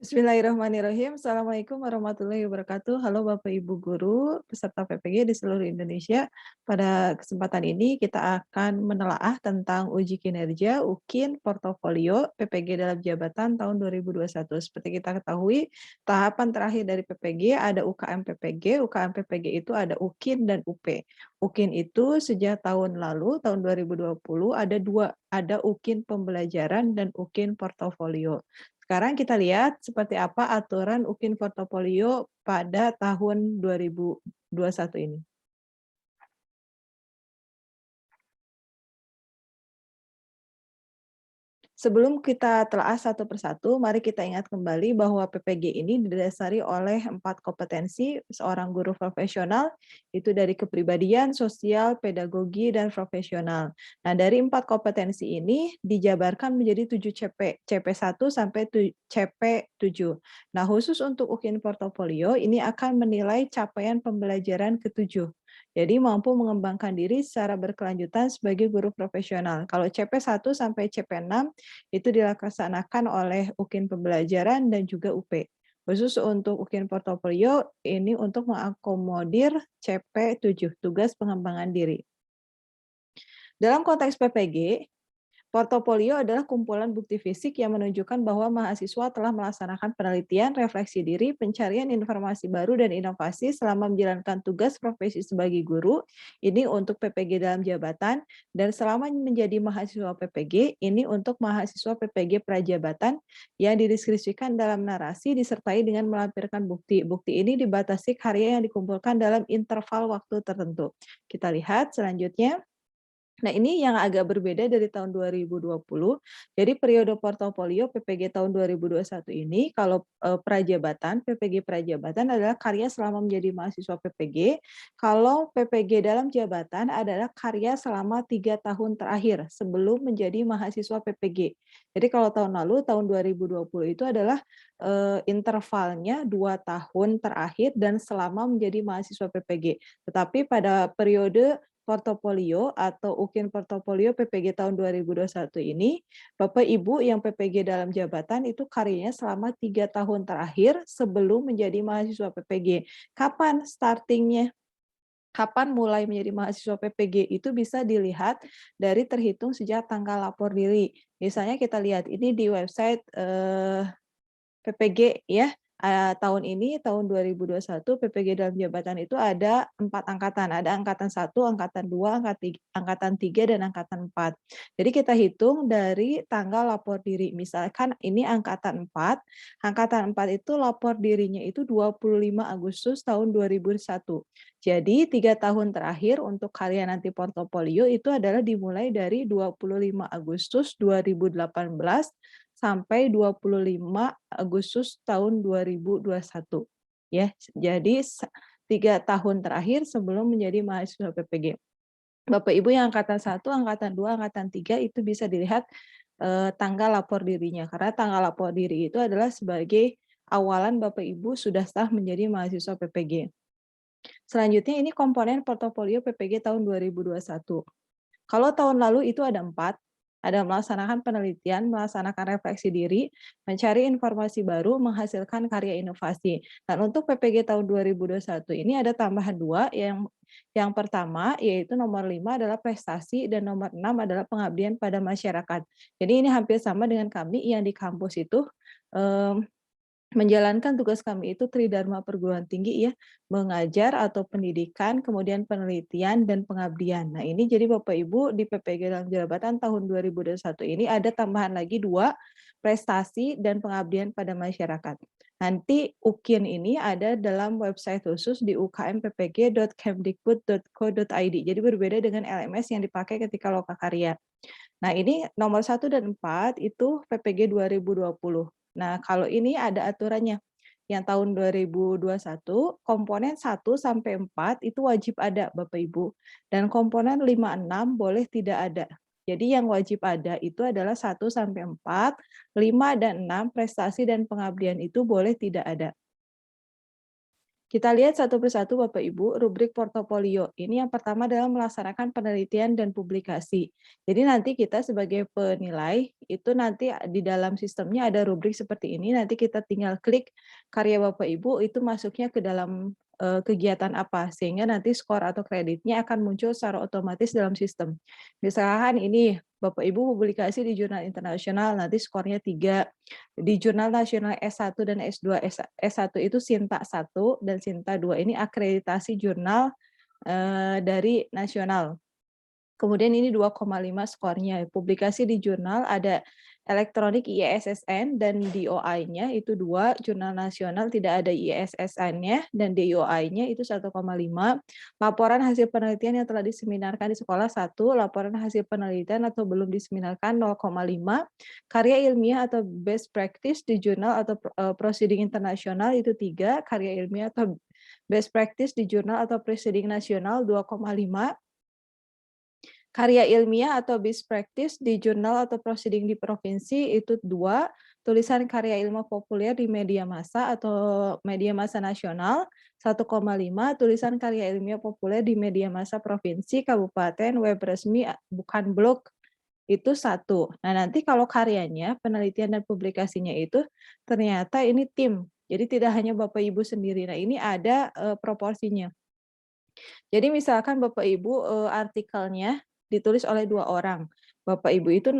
Bismillahirrahmanirrahim. Assalamualaikum warahmatullahi wabarakatuh. Halo Bapak Ibu guru, peserta PPG di seluruh Indonesia. Pada kesempatan ini kita akan menelaah tentang uji kinerja, UKIN, portofolio, PPG dalam jabatan tahun 2021. Seperti kita ketahui, tahapan terakhir dari PPG ada UKM PPG. UKM PPG itu ada UKIN dan UP. UKIN itu sejak tahun lalu, tahun 2020, ada UKIN pembelajaran dan UKIN portofolio. Sekarang kita lihat seperti apa aturan UKIN portofolio pada tahun 2021 ini. Sebelum kita telaah satu persatu, mari kita ingat kembali bahwa PPG ini didasari oleh 4 kompetensi seorang guru profesional, itu dari kepribadian, sosial, pedagogi, dan profesional. Nah, dari 4 kompetensi ini dijabarkan menjadi 7 CP, CP1 sampai CP7. Nah, khusus untuk UKIN portofolio, ini akan menilai capaian pembelajaran ke-7. Jadi mampu mengembangkan diri secara berkelanjutan sebagai guru profesional. Kalau CP1 sampai CP6 itu dilaksanakan oleh UKIN pembelajaran dan juga UP. Khusus untuk UKIN portofolio ini untuk mengakomodir CP7, tugas pengembangan diri. Dalam konteks PPG, portofolio adalah kumpulan bukti fisik yang menunjukkan bahwa mahasiswa telah melaksanakan penelitian, refleksi diri, pencarian informasi baru, dan inovasi selama menjalankan tugas profesi sebagai guru. Ini untuk PPG dalam jabatan, dan selama menjadi mahasiswa PPG, ini untuk mahasiswa PPG prajabatan yang dideskripsikan dalam narasi disertai dengan melampirkan bukti. Bukti ini dibatasi karya yang dikumpulkan dalam interval waktu tertentu. Kita lihat selanjutnya. Nah, ini yang agak berbeda dari tahun 2020. Jadi periode portofolio PPG tahun 2021 ini, kalau prajabatan, PPG prajabatan adalah karya selama menjadi mahasiswa PPG. Kalau PPG dalam jabatan adalah karya selama 3 tahun terakhir sebelum menjadi mahasiswa PPG. Jadi kalau tahun lalu, tahun 2020 itu adalah intervalnya 2 tahun terakhir dan selama menjadi mahasiswa PPG. Tetapi pada periode portofolio atau UKIN portofolio PPG tahun 2021 ini, Bapak Ibu yang PPG dalam jabatan itu karyanya selama 3 tahun terakhir sebelum menjadi mahasiswa PPG. Kapan startingnya? Kapan mulai menjadi mahasiswa PPG itu bisa dilihat dari terhitung sejak tanggal lapor diri. Misalnya kita lihat ini di website PPG ya, tahun ini, tahun 2021 PPG dalam jabatan itu ada 4 angkatan, ada angkatan 1, angkatan 2, angkatan 3, dan angkatan 4. Jadi kita hitung dari tanggal lapor diri, misalkan ini angkatan 4 itu lapor dirinya itu 25 Agustus tahun 2001. Jadi 3 tahun terakhir untuk karya nanti portofolio itu adalah dimulai dari 25 Agustus 2018 sampai 25 Agustus tahun 2021. Ya, jadi 3 tahun terakhir sebelum menjadi mahasiswa PPG. Bapak Ibu yang angkatan 1, angkatan 2, angkatan 3 itu bisa dilihat tanggal lapor dirinya, karena tanggal lapor diri itu adalah sebagai awalan Bapak Ibu sudah sah menjadi mahasiswa PPG. Selanjutnya ini komponen portofolio PPG tahun 2021. Kalau tahun lalu itu ada 4, ada melaksanakan penelitian, melaksanakan refleksi diri, mencari informasi baru, menghasilkan karya inovasi. Dan untuk PPG tahun 2021 ini ada tambahan 2, yang pertama yaitu nomor 5 adalah prestasi dan nomor 6 adalah pengabdian pada masyarakat. Jadi ini hampir sama dengan kami yang di kampus itu menjalankan tugas kami itu tridharma perguruan tinggi ya, mengajar atau pendidikan, kemudian penelitian dan pengabdian. Nah, ini jadi Bapak Ibu di PPG dalam jabatan tahun 2021 ini ada tambahan lagi 2, prestasi dan pengabdian pada masyarakat. Nanti UKIN ini ada dalam website khusus di ukmppg.kemdikbud.co.id. Jadi berbeda dengan LMS yang dipakai ketika lokakarya. Nah, ini nomor 1 dan 4 itu PPG 2020. Nah, kalau ini ada aturannya. Yang tahun 2021, komponen 1 sampai 4 itu wajib ada, Bapak Ibu. Dan komponen 5, 6 boleh tidak ada. Jadi yang wajib ada itu adalah 1 sampai 4, 5 dan 6 prestasi dan pengabdian itu boleh tidak ada. Kita lihat satu persatu Bapak Ibu, rubrik portofolio. Ini yang pertama adalah melaksanakan penelitian dan publikasi. Jadi nanti kita sebagai penilai, itu nanti di dalam sistemnya ada rubrik seperti ini, nanti kita tinggal klik karya Bapak Ibu, itu masuknya ke dalam kegiatan apa, sehingga nanti skor atau kreditnya akan muncul secara otomatis dalam sistem. Misalkan ini, Bapak Ibu publikasi di jurnal internasional, nanti skornya 3, di jurnal nasional S1 dan S2. S1 itu Sinta 1 dan Sinta 2 ini akreditasi jurnal dari nasional. Kemudian ini 2,5 skornya. Publikasi di jurnal ada elektronik ISSN dan DOI-nya itu 2, jurnal nasional tidak ada ISSN-nya dan DOI-nya itu 1,5. Laporan hasil penelitian yang telah diseminarkan di sekolah 1, laporan hasil penelitian atau belum diseminarkan 0,5. Karya ilmiah atau best practice di jurnal atau proceeding internasional itu 3, karya ilmiah atau best practice di jurnal atau proceeding nasional 2,5. Karya ilmiah atau best practice di jurnal atau proceeding di provinsi itu 2, tulisan karya ilmu populer di media massa atau media massa nasional 1,5, tulisan karya ilmiah populer di media massa provinsi, kabupaten, web resmi, bukan blog itu 1. Nah nanti kalau karyanya, penelitian dan publikasinya itu ternyata ini tim, jadi tidak hanya Bapak Ibu sendiri. Nah ini ada proporsinya. Jadi misalkan Bapak Ibu artikelnya ditulis oleh 2 orang. Bapak Ibu itu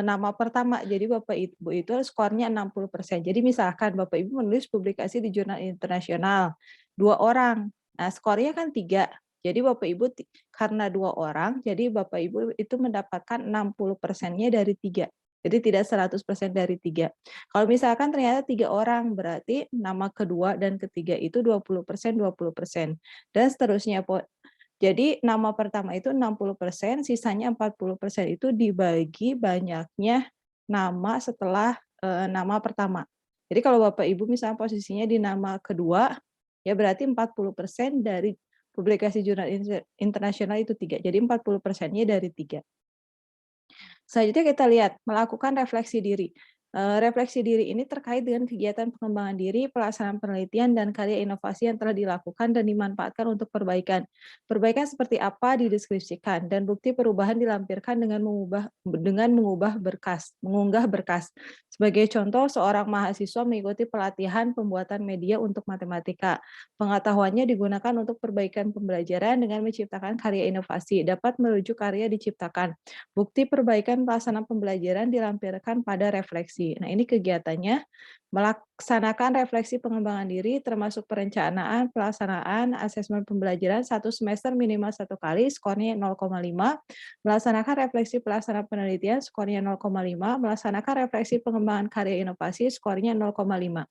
nama pertama, jadi Bapak Ibu itu skornya 60%. Jadi misalkan Bapak Ibu menulis publikasi di jurnal internasional, 2 orang. Nah, skornya kan 3. Jadi Bapak Ibu karena 2 orang, jadi Bapak Ibu itu mendapatkan 60%-nya dari 3. Jadi tidak 100% dari 3. Kalau misalkan ternyata 3 orang, berarti nama kedua dan ketiga itu 20%, 20%. Dan seterusnya. Jadi nama pertama itu 60%, sisanya 40% itu dibagi banyaknya nama setelah nama pertama. Jadi kalau Bapak Ibu misalnya posisinya di nama kedua, ya berarti 40% dari publikasi jurnal internasional itu 3. Jadi 40%-nya dari 3. Selanjutnya kita lihat melakukan refleksi diri. Refleksi diri ini terkait dengan kegiatan pengembangan diri, pelaksanaan penelitian, dan karya inovasi yang telah dilakukan dan dimanfaatkan untuk perbaikan. Perbaikan seperti apa dideskripsikan, dan bukti perubahan dilampirkan dengan mengunggah berkas. Sebagai contoh, seorang mahasiswa mengikuti pelatihan pembuatan media untuk matematika. Pengetahuannya digunakan untuk perbaikan pembelajaran dengan menciptakan karya inovasi, dapat merujuk karya diciptakan. Bukti perbaikan pelaksanaan pembelajaran dilampirkan pada refleksi. Nah, ini kegiatannya melaksanakan refleksi pengembangan diri termasuk perencanaan, pelaksanaan, asesmen pembelajaran 1 semester minimal 1 kali, skornya 0,5, melaksanakan refleksi pelaksanaan penelitian, skornya 0,5, melaksanakan refleksi pengembangan karya inovasi, skornya 0,5.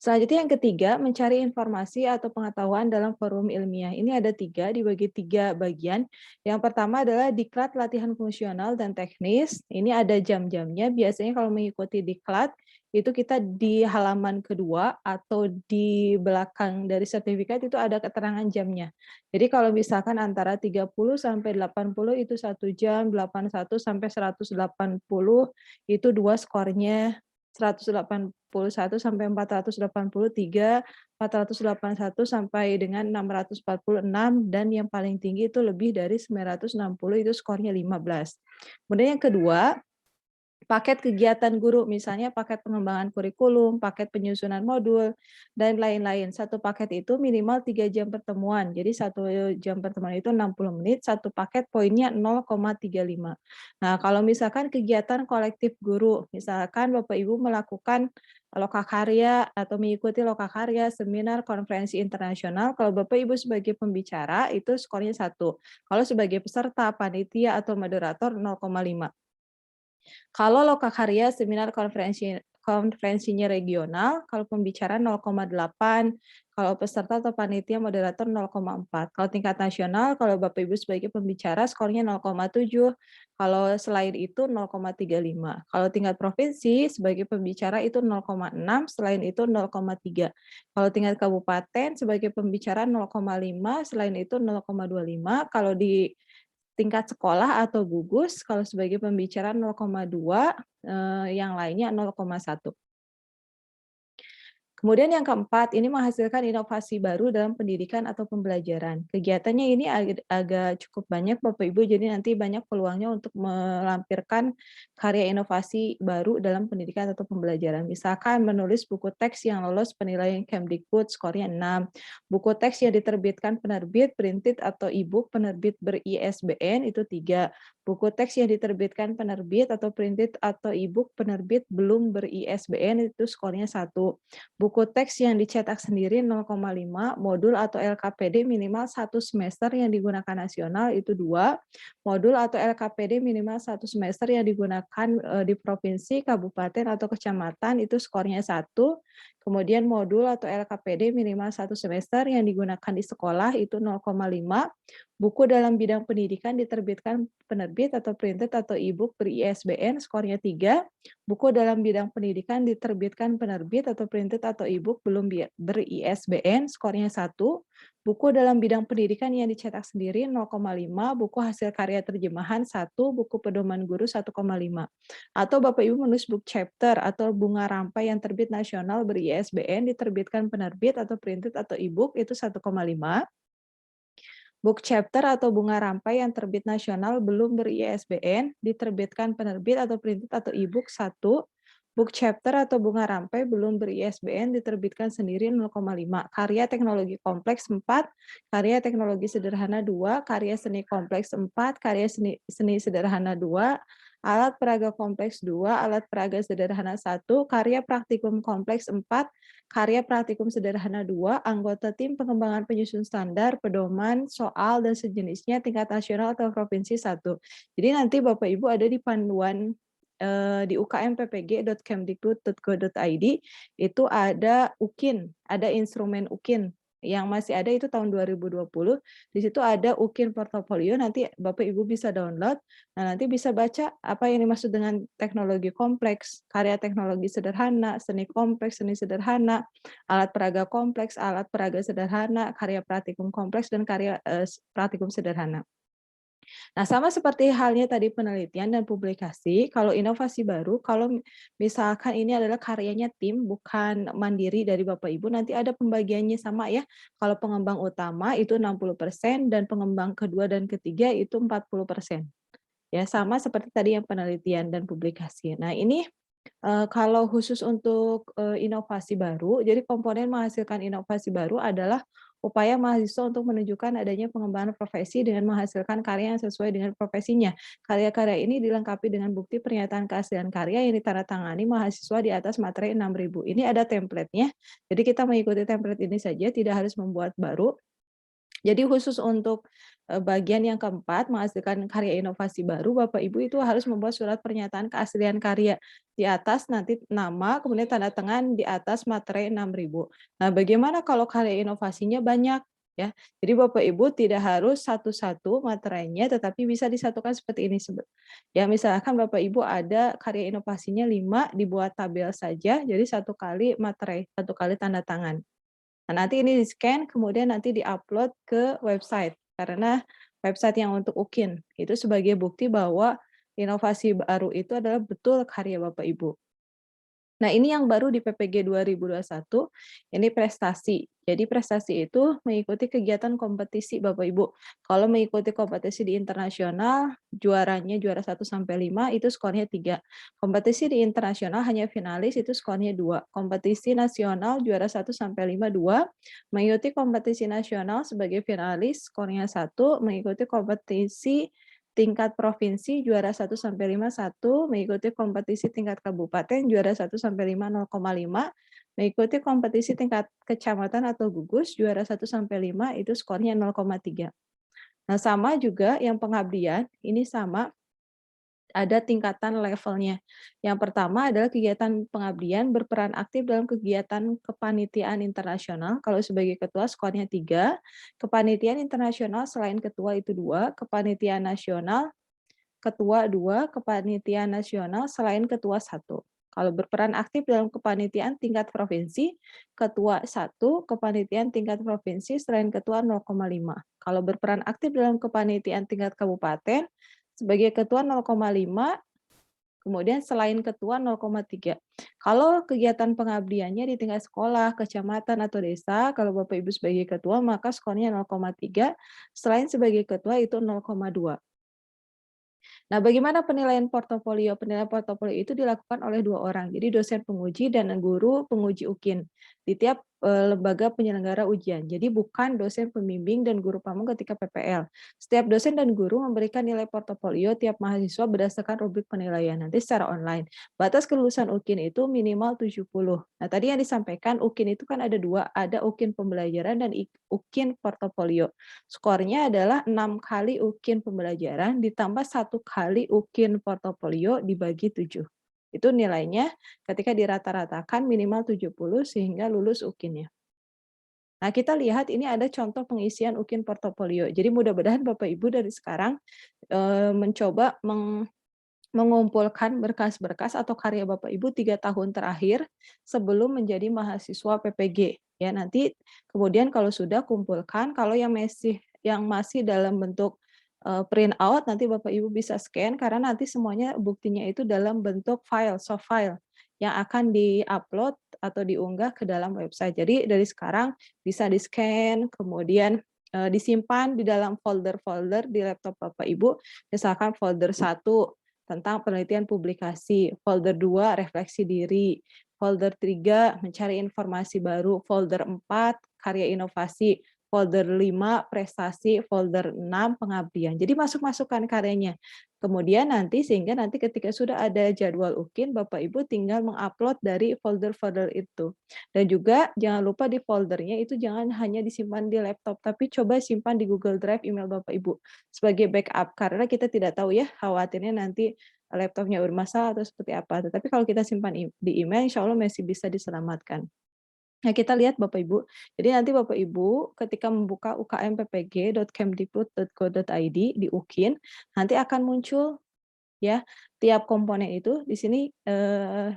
Selanjutnya yang ketiga, mencari informasi atau pengetahuan dalam forum ilmiah. Ini ada 3, dibagi 3 bagian. Yang pertama adalah diklat latihan fungsional dan teknis. Ini ada jam-jamnya. Biasanya kalau mengikuti diklat, itu kita di halaman kedua atau di belakang dari sertifikat itu ada keterangan jamnya. Jadi kalau misalkan antara 30 sampai 80 itu 1 jam, 81 sampai 180 itu 2 skornya, 181 sampai 483, 481 sampai dengan 646, dan yang paling tinggi itu lebih dari 960 itu skornya 15. Kemudian yang kedua, paket kegiatan guru, misalnya paket pengembangan kurikulum, paket penyusunan modul, dan lain-lain. Satu paket itu minimal 3 jam pertemuan. Jadi 1 jam pertemuan itu 60 menit, satu paket poinnya 0,35. Nah, kalau misalkan kegiatan kolektif guru, misalkan Bapak Ibu melakukan lokakarya atau mengikuti lokakarya, seminar, konferensi internasional, kalau Bapak Ibu sebagai pembicara itu skornya 1. Kalau sebagai peserta, panitia, atau moderator 0,5. Kalau lokakarya, seminar, konferensinya regional, kalau pembicara 0,8, kalau peserta atau panitia moderator 0,4. Kalau tingkat nasional, kalau Bapak Ibu sebagai pembicara skornya 0,7, kalau selain itu 0,35. Kalau tingkat provinsi sebagai pembicara itu 0,6, selain itu 0,3. Kalau tingkat kabupaten sebagai pembicara 0,5, selain itu 0,25. Kalau di tingkat sekolah atau gugus, kalau sebagai pembicara 0,2, yang lainnya 0,1. Kemudian yang keempat, ini menghasilkan inovasi baru dalam pendidikan atau pembelajaran. Kegiatannya ini agak cukup banyak Bapak Ibu, jadi nanti banyak peluangnya untuk melampirkan karya inovasi baru dalam pendidikan atau pembelajaran. Misalkan menulis buku teks yang lolos penilaian Kemdikbud skornya 6, buku teks yang diterbitkan penerbit, printed atau e-book penerbit ber-ISBN itu 3, buku teks yang diterbitkan penerbit atau printed atau e-book penerbit belum ber-ISBN itu skornya 1. Buku teks yang dicetak sendiri 0,5, modul atau LKPD minimal 1 semester yang digunakan nasional itu 2, modul atau LKPD minimal 1 semester yang digunakan di provinsi, kabupaten, atau kecamatan itu skornya 1, kemudian modul atau LKPD minimal 1 semester yang digunakan di sekolah itu 0,5, buku dalam bidang pendidikan diterbitkan penerbit atau printed atau e-book ber-ISBN skornya 3, buku dalam bidang pendidikan diterbitkan penerbit atau printed atau e-book belum ber-ISBN, skornya 1, buku dalam bidang pendidikan yang dicetak sendiri 0,5, buku hasil karya terjemahan 1, buku pedoman guru 1,5. Atau Bapak Ibu menulis book chapter atau bunga rampai yang terbit nasional ber-ISBN diterbitkan penerbit atau printed atau e-book itu 1,5. Book chapter atau bunga rampai yang terbit nasional belum ber-ISBN, diterbitkan penerbit atau printed atau e-book 1, book chapter atau bunga rampai belum ber-ISBN, diterbitkan sendiri 0,5, karya teknologi kompleks 4, karya teknologi sederhana 2, karya seni kompleks 4, karya seni sederhana 2, alat peraga kompleks 2, alat peraga sederhana 1, karya praktikum kompleks 4, karya praktikum sederhana 2, anggota tim pengembangan penyusun standar, pedoman, soal, dan sejenisnya tingkat nasional atau provinsi 1. Jadi nanti Bapak Ibu ada di panduan di ukmppg.kemdikbud.go.id itu ada UKIN, ada instrumen UKIN. Yang masih ada itu tahun 2020. Di situ ada UKIN portofolio, nanti Bapak Ibu bisa download. Nah, nanti bisa baca apa yang dimaksud dengan teknologi kompleks, karya teknologi sederhana, seni kompleks, seni sederhana, alat peraga kompleks, alat peraga sederhana, karya praktikum kompleks, dan karya praktikum sederhana. Nah, sama seperti halnya tadi penelitian dan publikasi, kalau inovasi baru, kalau misalkan ini adalah karyanya tim, bukan mandiri dari Bapak Ibu, nanti ada pembagiannya sama ya. Kalau pengembang utama itu 60% dan pengembang kedua dan ketiga itu 40%. Ya, sama seperti tadi yang penelitian dan publikasi. Nah, ini kalau khusus untuk inovasi baru, jadi komponen menghasilkan inovasi baru adalah upaya mahasiswa untuk menunjukkan adanya pengembangan profesi dengan menghasilkan karya yang sesuai dengan profesinya. Karya-karya ini dilengkapi dengan bukti pernyataan keaslian karya yang ditandatangani mahasiswa di atas materai 6.000. Ini ada template-nya, jadi kita mengikuti template ini saja, tidak harus membuat baru. Jadi khusus untuk bagian yang keempat, menghasilkan karya inovasi baru, Bapak Ibu itu harus membuat surat pernyataan keaslian karya. Di atas nanti nama, kemudian tanda tangan di atas materai 6.000. Nah, bagaimana kalau karya inovasinya banyak? Ya, jadi Bapak Ibu tidak harus satu-satu materainya, tetapi bisa disatukan seperti ini. Ya, misalkan Bapak Ibu ada karya inovasinya 5, dibuat tabel saja, jadi 1 kali materai, 1 kali tanda tangan. Nah, nanti ini di-scan, kemudian nanti di-upload ke website, karena website yang untuk UKIN, itu sebagai bukti bahwa inovasi baru itu adalah betul karya Bapak Ibu. Nah, ini yang baru di PPG 2021, ini prestasi. Jadi prestasi itu mengikuti kegiatan kompetisi Bapak Ibu. Kalau mengikuti kompetisi di internasional, juaranya juara 1 sampai 5 itu skornya 3. Kompetisi di internasional hanya finalis itu skornya 2. Kompetisi nasional juara 1 sampai 5 2. Mengikuti kompetisi nasional sebagai finalis skornya 1, mengikuti kompetisi tingkat provinsi juara 1 sampai 5 1, mengikuti kompetisi tingkat kabupaten juara 1 sampai 5 0,5, mengikuti kompetisi tingkat kecamatan atau gugus juara 1 sampai 5 itu skornya 0,3. Nah, sama juga yang pengabdian, ini sama ada tingkatan levelnya. Yang pertama adalah kegiatan pengabdian berperan aktif dalam kegiatan kepanitiaan internasional. Kalau sebagai ketua skornya 3, kepanitiaan internasional selain ketua itu 2, kepanitiaan nasional ketua 2, kepanitiaan nasional selain ketua 1. Kalau berperan aktif dalam kepanitiaan tingkat provinsi, ketua 1, kepanitiaan tingkat provinsi selain ketua 0,5. Kalau berperan aktif dalam kepanitiaan tingkat kabupaten, sebagai ketua 0,5, Kemudian selain ketua 0,3. Kalau kegiatan pengabdiannya di tingkat sekolah, kecamatan, atau desa, kalau Bapak Ibu sebagai ketua maka skornya 0,3, selain sebagai ketua itu 0,2. Nah, bagaimana penilaian portofolio? Penilaian portofolio itu dilakukan oleh 2 orang, jadi dosen penguji dan guru penguji UKIN di tiap lembaga penyelenggara ujian. Jadi bukan dosen pembimbing dan guru pamong ketika PPL. Setiap dosen dan guru memberikan nilai portofolio tiap mahasiswa berdasarkan rubrik penilaian nanti secara online. Batas kelulusan UKIN itu minimal 70. Nah, tadi yang disampaikan UKIN itu kan ada 2, ada UKIN pembelajaran dan UKIN portofolio. Skornya adalah 6 kali UKIN pembelajaran ditambah 1 kali UKIN portofolio dibagi 7. Itu nilainya ketika dirata-ratakan minimal 70 sehingga lulus UKIN-nya. Nah, kita lihat ini ada contoh pengisian UKIN portofolio. Jadi mudah-mudahan Bapak Ibu dari sekarang mencoba mengumpulkan berkas-berkas atau karya Bapak Ibu 3 tahun terakhir sebelum menjadi mahasiswa PPG. Ya, nanti kemudian kalau sudah kumpulkan, kalau yang masih dalam bentuk print out nanti Bapak Ibu bisa scan karena nanti semuanya buktinya itu dalam bentuk file, soft file yang akan di-upload atau diunggah ke dalam website. Jadi dari sekarang bisa di-scan, kemudian disimpan di dalam folder-folder di laptop Bapak Ibu, misalkan folder 1 tentang penelitian publikasi, folder 2 refleksi diri, folder 3 mencari informasi baru, folder 4 karya inovasi, folder 5 prestasi, folder 6 pengabdian. Jadi masuk-masukkan karyanya. Kemudian sehingga nanti ketika sudah ada jadwal UKIN, Bapak Ibu tinggal mengupload dari folder-folder itu. Dan juga jangan lupa di foldernya itu jangan hanya disimpan di laptop, tapi coba simpan di Google Drive email Bapak Ibu sebagai backup. Karena kita tidak tahu ya, khawatirnya nanti laptopnya bermasalah atau seperti apa. Tetapi kalau kita simpan di email, insya Allah masih bisa diselamatkan. Nah, kita lihat Bapak Ibu. Jadi nanti Bapak Ibu ketika membuka ukmppg.kemdikbud.go.id di UKIN, nanti akan muncul ya tiap komponen itu di sini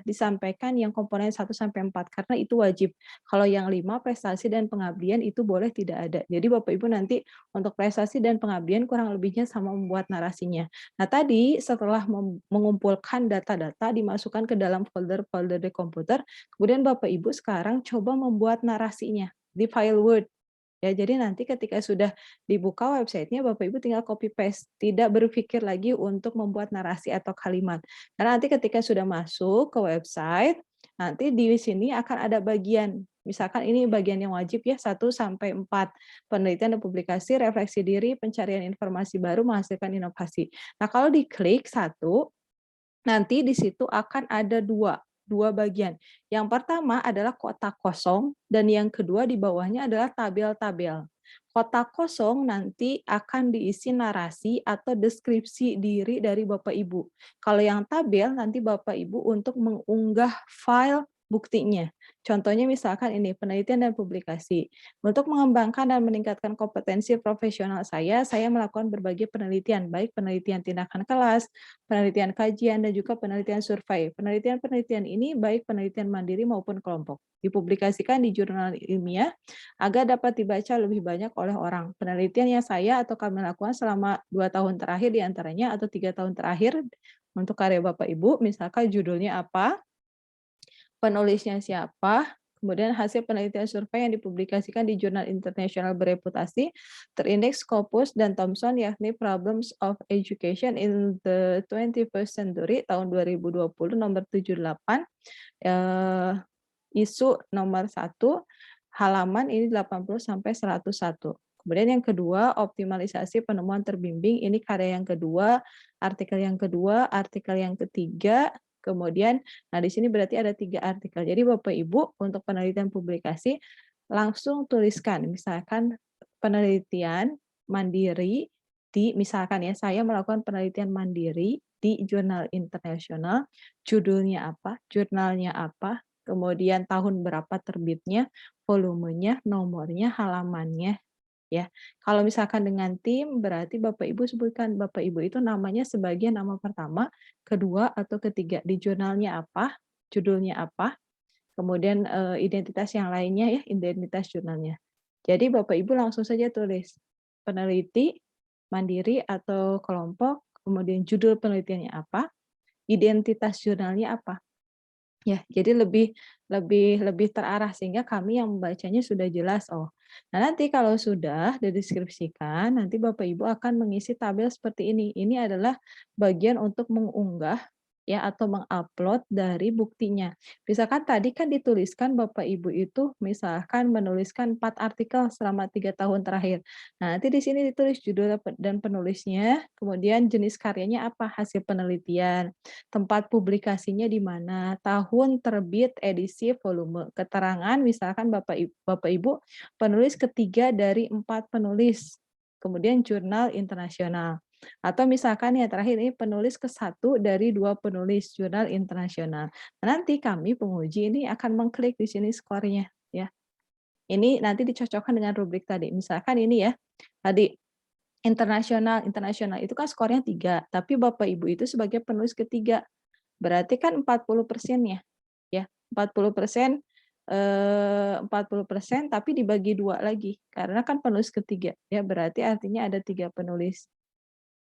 disampaikan yang komponen 1 sampai 4 karena itu wajib. Kalau yang 5 prestasi dan pengabdian itu boleh tidak ada. Jadi Bapak Ibu nanti untuk prestasi dan pengabdian kurang lebihnya sama membuat narasinya. Nah, tadi setelah mengumpulkan data-data dimasukkan ke dalam folder-folder di komputer, kemudian Bapak Ibu sekarang coba membuat narasinya di file Word. Ya, jadi nanti ketika sudah dibuka websitenya, Bapak Ibu tinggal copy paste, tidak berpikir lagi untuk membuat narasi atau kalimat. Karena nanti ketika sudah masuk ke website, nanti di sini akan ada bagian, misalkan ini bagian yang wajib ya, 1 sampai 4, penelitian dan publikasi, refleksi diri, pencarian informasi baru, menghasilkan inovasi. Nah, kalau diklik 1, nanti di situ akan ada dua bagian. Yang pertama adalah kotak kosong dan yang kedua di bawahnya adalah tabel-tabel. Kotak kosong nanti akan diisi narasi atau deskripsi diri dari Bapak Ibu. Kalau yang tabel nanti Bapak Ibu untuk mengunggah file buktinya. Contohnya misalkan ini penelitian dan publikasi. Untuk mengembangkan dan meningkatkan kompetensi profesional saya melakukan berbagai penelitian, baik penelitian tindakan kelas, penelitian kajian, dan juga penelitian survei. Penelitian-penelitian ini baik penelitian mandiri maupun kelompok. Dipublikasikan di jurnal ilmiah agar dapat dibaca lebih banyak oleh orang. Penelitian yang saya atau kami lakukan selama 2 tahun terakhir diantaranya atau 3 tahun terakhir untuk karya Bapak Ibu, misalkan judulnya apa, penulisnya siapa, kemudian hasil penelitian survei yang dipublikasikan di jurnal internasional bereputasi, terindeks Scopus dan Thomson, yakni Problems of Education in the 21st Century tahun 2020 nomor 78, isu nomor 1, halaman ini 80 sampai 101. Kemudian yang kedua, optimalisasi penemuan terbimbing, ini karya yang kedua, artikel yang ketiga, kemudian, nah di sini berarti ada 3 artikel. Jadi Bapak Ibu untuk penelitian publikasi langsung tuliskan, misalkan penelitian mandiri misalkan ya, saya melakukan penelitian mandiri di jurnal internasional, judulnya apa, jurnalnya apa, kemudian tahun berapa terbitnya, volumenya, nomornya, halamannya, ya. Kalau misalkan dengan tim, berarti Bapak Ibu sebutkan Bapak Ibu itu namanya sebagai nama pertama, kedua, atau ketiga. Di jurnalnya apa, judulnya apa, kemudian identitas yang lainnya ya, identitas jurnalnya. Jadi Bapak Ibu langsung saja tulis peneliti, mandiri atau kelompok, kemudian judul penelitiannya apa, identitas jurnalnya apa. Ya, jadi lebih lebih lebih terarah sehingga kami yang membacanya sudah jelas, oh. Nah, nanti kalau sudah dideskripsikan, nanti Bapak Ibu akan mengisi tabel seperti ini. Ini adalah bagian untuk mengunggah ya atau mengupload dari buktinya. Misalkan tadi kan dituliskan Bapak Ibu itu misalkan menuliskan 4 artikel selama 3 tahun terakhir. Nah, nanti di sini ditulis judul dan penulisnya, kemudian jenis karyanya apa, hasil penelitian, tempat publikasinya di mana, tahun terbit, edisi, volume, keterangan misalkan Bapak Ibu penulis ketiga dari 4 penulis, kemudian jurnal internasional. Atau misalkan yang terakhir ini penulis ke-1 dari 2 penulis jurnal internasional. Nah, nanti kami penguji ini akan mengklik di sini skornya ya. Ini nanti dicocokkan dengan rubrik tadi. Misalkan ini ya, tadi internasional, internasional itu kan skornya 3, tapi Bapak Ibu itu sebagai penulis ketiga. Berarti kan 40% ya, 40%, 40% tapi dibagi 2 lagi, karena kan penulis ketiga, ya berarti artinya ada 3 penulis.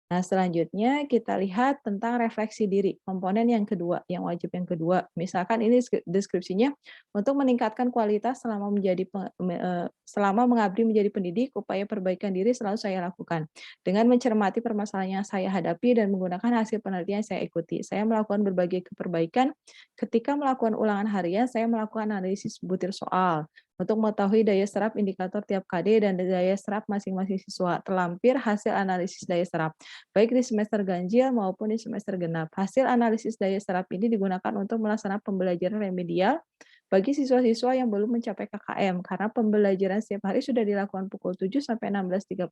Nah, selanjutnya kita lihat tentang refleksi diri, komponen yang kedua, yang wajib yang kedua. Misalkan ini deskripsinya untuk meningkatkan kualitas selama mengabdi menjadi pendidik, upaya perbaikan diri selalu saya lakukan. Dengan mencermati permasalahan yang saya hadapi dan menggunakan hasil penelitian yang saya ikuti. Saya melakukan berbagai perbaikan. Ketika melakukan ulangan harian, saya melakukan analisis butir soal untuk mengetahui daya serap indikator tiap KD dan daya serap masing-masing siswa. Terlampir hasil analisis daya serap baik di semester ganjil maupun di semester genap. Hasil analisis daya serap ini digunakan untuk melaksanakan pembelajaran remedial bagi siswa-siswa yang belum mencapai KKM, karena pembelajaran setiap hari sudah dilakukan pukul 7 sampai 16.30,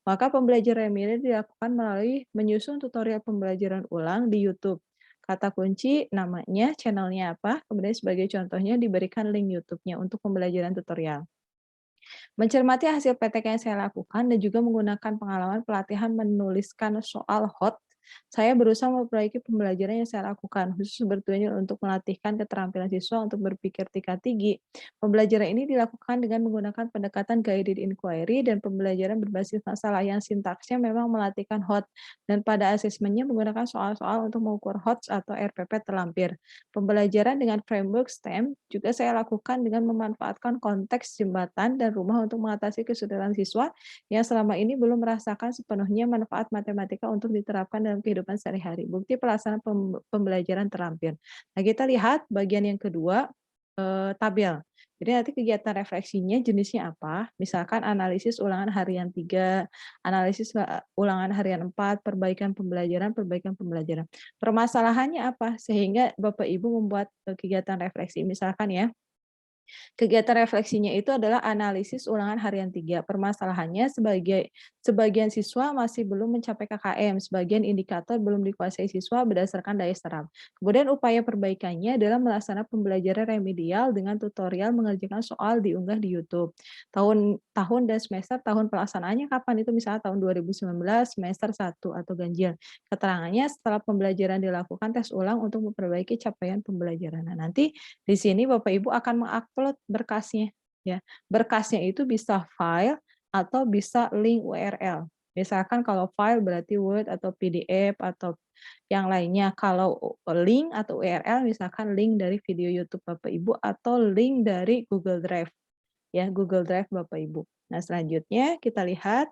maka pembelajaran remedial dilakukan melalui menyusun tutorial pembelajaran ulang di YouTube. Kata kunci, namanya, channelnya apa, kemudian sebagai contohnya diberikan link YouTube-nya untuk pembelajaran tutorial. Mencermati hasil PTK yang saya lakukan dan juga menggunakan pengalaman pelatihan menuliskan soal hot, saya berusaha memperbaiki pembelajaran yang saya lakukan, khusus bertujuan untuk melatihkan keterampilan siswa untuk berpikir tingkat tinggi. Pembelajaran ini dilakukan dengan menggunakan pendekatan guided inquiry dan pembelajaran berbasis masalah yang sintaksnya memang melatihkan hot, dan pada asesmennya menggunakan soal-soal untuk mengukur HOTS atau RPP terlampir. Pembelajaran dengan framework STEM juga saya lakukan dengan memanfaatkan konteks jembatan dan rumah untuk mengatasi kesulitan siswa yang selama ini belum merasakan sepenuhnya manfaat matematika untuk diterapkan dalam kehidupan sehari-hari. Bukti pelaksanaan pembelajaran terlampir. Nah, kita lihat bagian yang kedua, tabel. Jadi nanti kegiatan refleksinya jenisnya apa? Misalkan analisis ulangan harian 3, analisis ulangan harian 4, perbaikan pembelajaran. Permasalahannya apa? Sehingga Bapak Ibu membuat kegiatan refleksi. Misalkan ya, kegiatan refleksinya itu adalah analisis ulangan harian 3. Permasalahannya sebagian siswa masih belum mencapai KKM, sebagian indikator belum dikuasai siswa berdasarkan daya serap. Kemudian upaya perbaikannya adalah melaksanakan pembelajaran remedial dengan tutorial mengerjakan soal diunggah di YouTube. Tahun dan semester, tahun pelaksanaannya kapan itu, misalnya tahun 2019 semester 1 atau ganjil. Keterangannya setelah pembelajaran dilakukan tes ulang untuk memperbaiki capaian pembelajaran. Nah, nanti di sini Bapak Ibu akan mengupload berkasnya ya. Berkasnya itu bisa file atau bisa link URL. Misalkan kalau file berarti Word atau PDF atau yang lainnya. Kalau link atau URL misalkan link dari video YouTube Bapak Ibu atau link dari Google Drive ya, Google Drive Bapak Ibu. Nah, selanjutnya kita lihat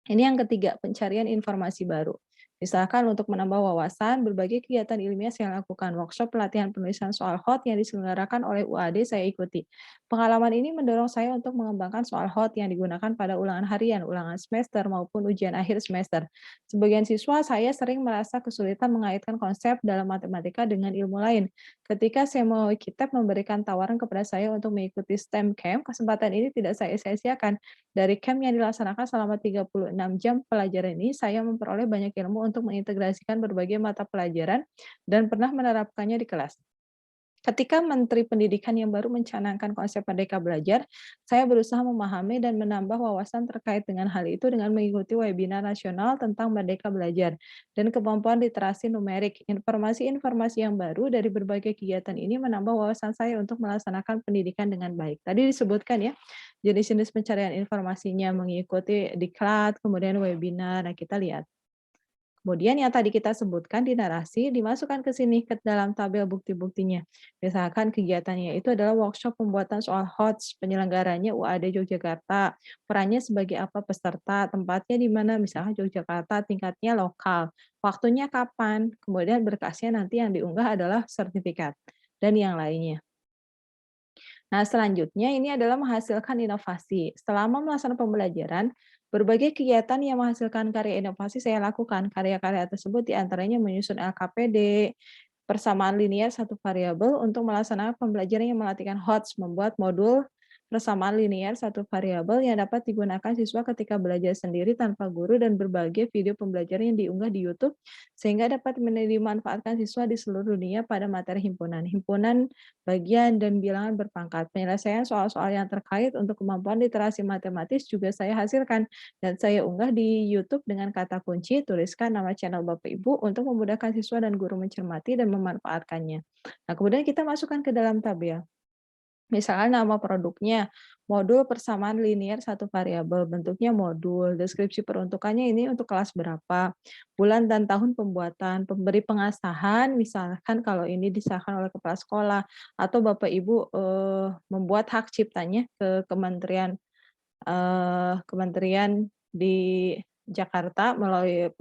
ini yang ketiga, pencarian informasi baru. Misalkan untuk menambah wawasan, berbagai kegiatan ilmiah saya lakukan. Workshop pelatihan penulisan soal hot yang diselenggarakan oleh UAD saya ikuti. Pengalaman ini mendorong saya untuk mengembangkan soal hot yang digunakan pada ulangan harian, ulangan semester, maupun ujian akhir semester. Sebagian siswa saya sering merasa kesulitan mengaitkan konsep dalam matematika dengan ilmu lain. Ketika saya mau Kitab memberikan tawaran kepada saya untuk mengikuti STEM Camp, kesempatan ini tidak saya sia-siakan. Dari camp yang dilaksanakan selama 36 jam pelajaran ini, saya memperoleh banyak ilmu untuk mengintegrasikan berbagai mata pelajaran dan pernah menerapkannya di kelas. Ketika Menteri Pendidikan yang baru mencanangkan konsep Merdeka Belajar, saya berusaha memahami dan menambah wawasan terkait dengan hal itu dengan mengikuti webinar nasional tentang Merdeka Belajar dan kemampuan literasi numerik. Informasi-informasi yang baru dari berbagai kegiatan ini menambah wawasan saya untuk melaksanakan pendidikan dengan baik. Tadi disebutkan ya, jenis-jenis pencarian informasinya mengikuti diklat, kemudian webinar. Nah, kita lihat. Kemudian yang tadi kita sebutkan di narasi dimasukkan ke sini ke dalam tabel bukti-buktinya. Misalkan kegiatannya itu adalah workshop pembuatan soal HOTS, penyelenggaranya UAD Yogyakarta, perannya sebagai apa peserta, tempatnya di mana, misalnya Yogyakarta, tingkatnya lokal, waktunya kapan, kemudian berkasnya nanti yang diunggah adalah sertifikat, dan yang lainnya. Nah, selanjutnya ini adalah menghasilkan inovasi. Selama melaksanakan pembelajaran, berbagai kegiatan yang menghasilkan karya inovasi saya lakukan. Karya-karya tersebut diantaranya menyusun LKPD, persamaan linear satu variabel untuk melaksanakan pembelajaran yang melatihkan HOTS, membuat modul persamaan linear satu variabel yang dapat digunakan siswa ketika belajar sendiri tanpa guru dan berbagai video pembelajaran yang diunggah di YouTube sehingga dapat dimanfaatkan siswa di seluruh dunia pada materi himpunan. Himpunan bagian dan bilangan berpangkat. Penyelesaian soal-soal yang terkait untuk kemampuan literasi matematis juga saya hasilkan dan saya unggah di YouTube dengan kata kunci, tuliskan nama channel Bapak Ibu untuk memudahkan siswa dan guru mencermati dan memanfaatkannya. Nah, kemudian kita masukkan ke dalam tabel. Misalnya nama produknya, modul persamaan linear satu variabel, bentuknya modul, deskripsi peruntukannya ini untuk kelas berapa, bulan dan tahun pembuatan, pemberi pengasahan, misalkan kalau ini disahkan oleh kepala sekolah, atau Bapak Ibu membuat hak ciptanya ke kementerian di Jakarta melalui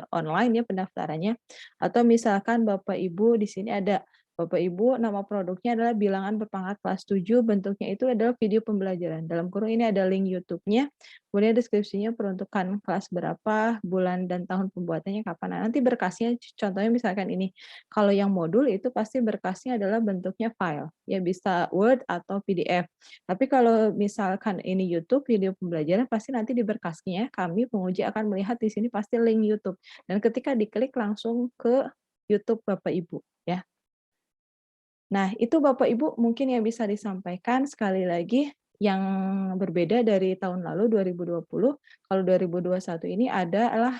online ya pendaftarannya, atau misalkan Bapak Ibu di sini ada Bapak Ibu nama produknya adalah bilangan berpangkat kelas 7, bentuknya itu adalah video pembelajaran. Dalam kurung ini ada link YouTube-nya, kemudian deskripsinya peruntukan kelas berapa, bulan dan tahun pembuatannya kapan. Nah, nanti berkasnya contohnya misalkan ini, kalau yang modul itu pasti berkasnya adalah bentuknya file, ya bisa Word atau PDF. Tapi kalau misalkan ini YouTube, video pembelajaran, pasti nanti di berkasnya kami penguji akan melihat di sini pasti link YouTube. Dan ketika diklik langsung ke YouTube Bapak Ibu, ya. Nah, itu Bapak Ibu mungkin yang bisa disampaikan sekali lagi yang berbeda dari tahun lalu 2020. Kalau 2021 ini adalah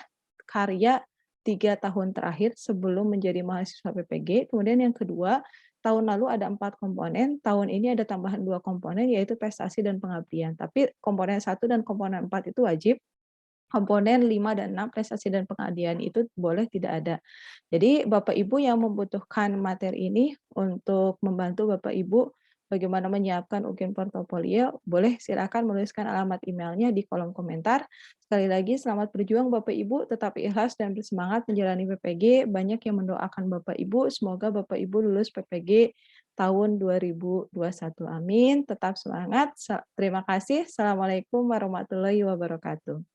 karya 3 tahun terakhir sebelum menjadi mahasiswa PPG. Kemudian yang kedua, tahun lalu ada 4 komponen, tahun ini ada tambahan 2 komponen yaitu prestasi dan pengabdian. Tapi komponen 1 dan komponen 4 itu wajib, komponen 5 dan 6 prestasi dan pengabdian itu boleh tidak ada. Jadi Bapak Ibu yang membutuhkan materi ini untuk membantu Bapak Ibu bagaimana menyiapkan UGM portofolio, boleh silakan menuliskan alamat emailnya di kolom komentar. Sekali lagi selamat berjuang Bapak Ibu, tetap ikhlas dan bersemangat menjalani PPG. Banyak yang mendoakan Bapak Ibu, semoga Bapak Ibu lulus PPG tahun 2021. Amin. Tetap semangat. Terima kasih. Assalamualaikum warahmatullahi wabarakatuh.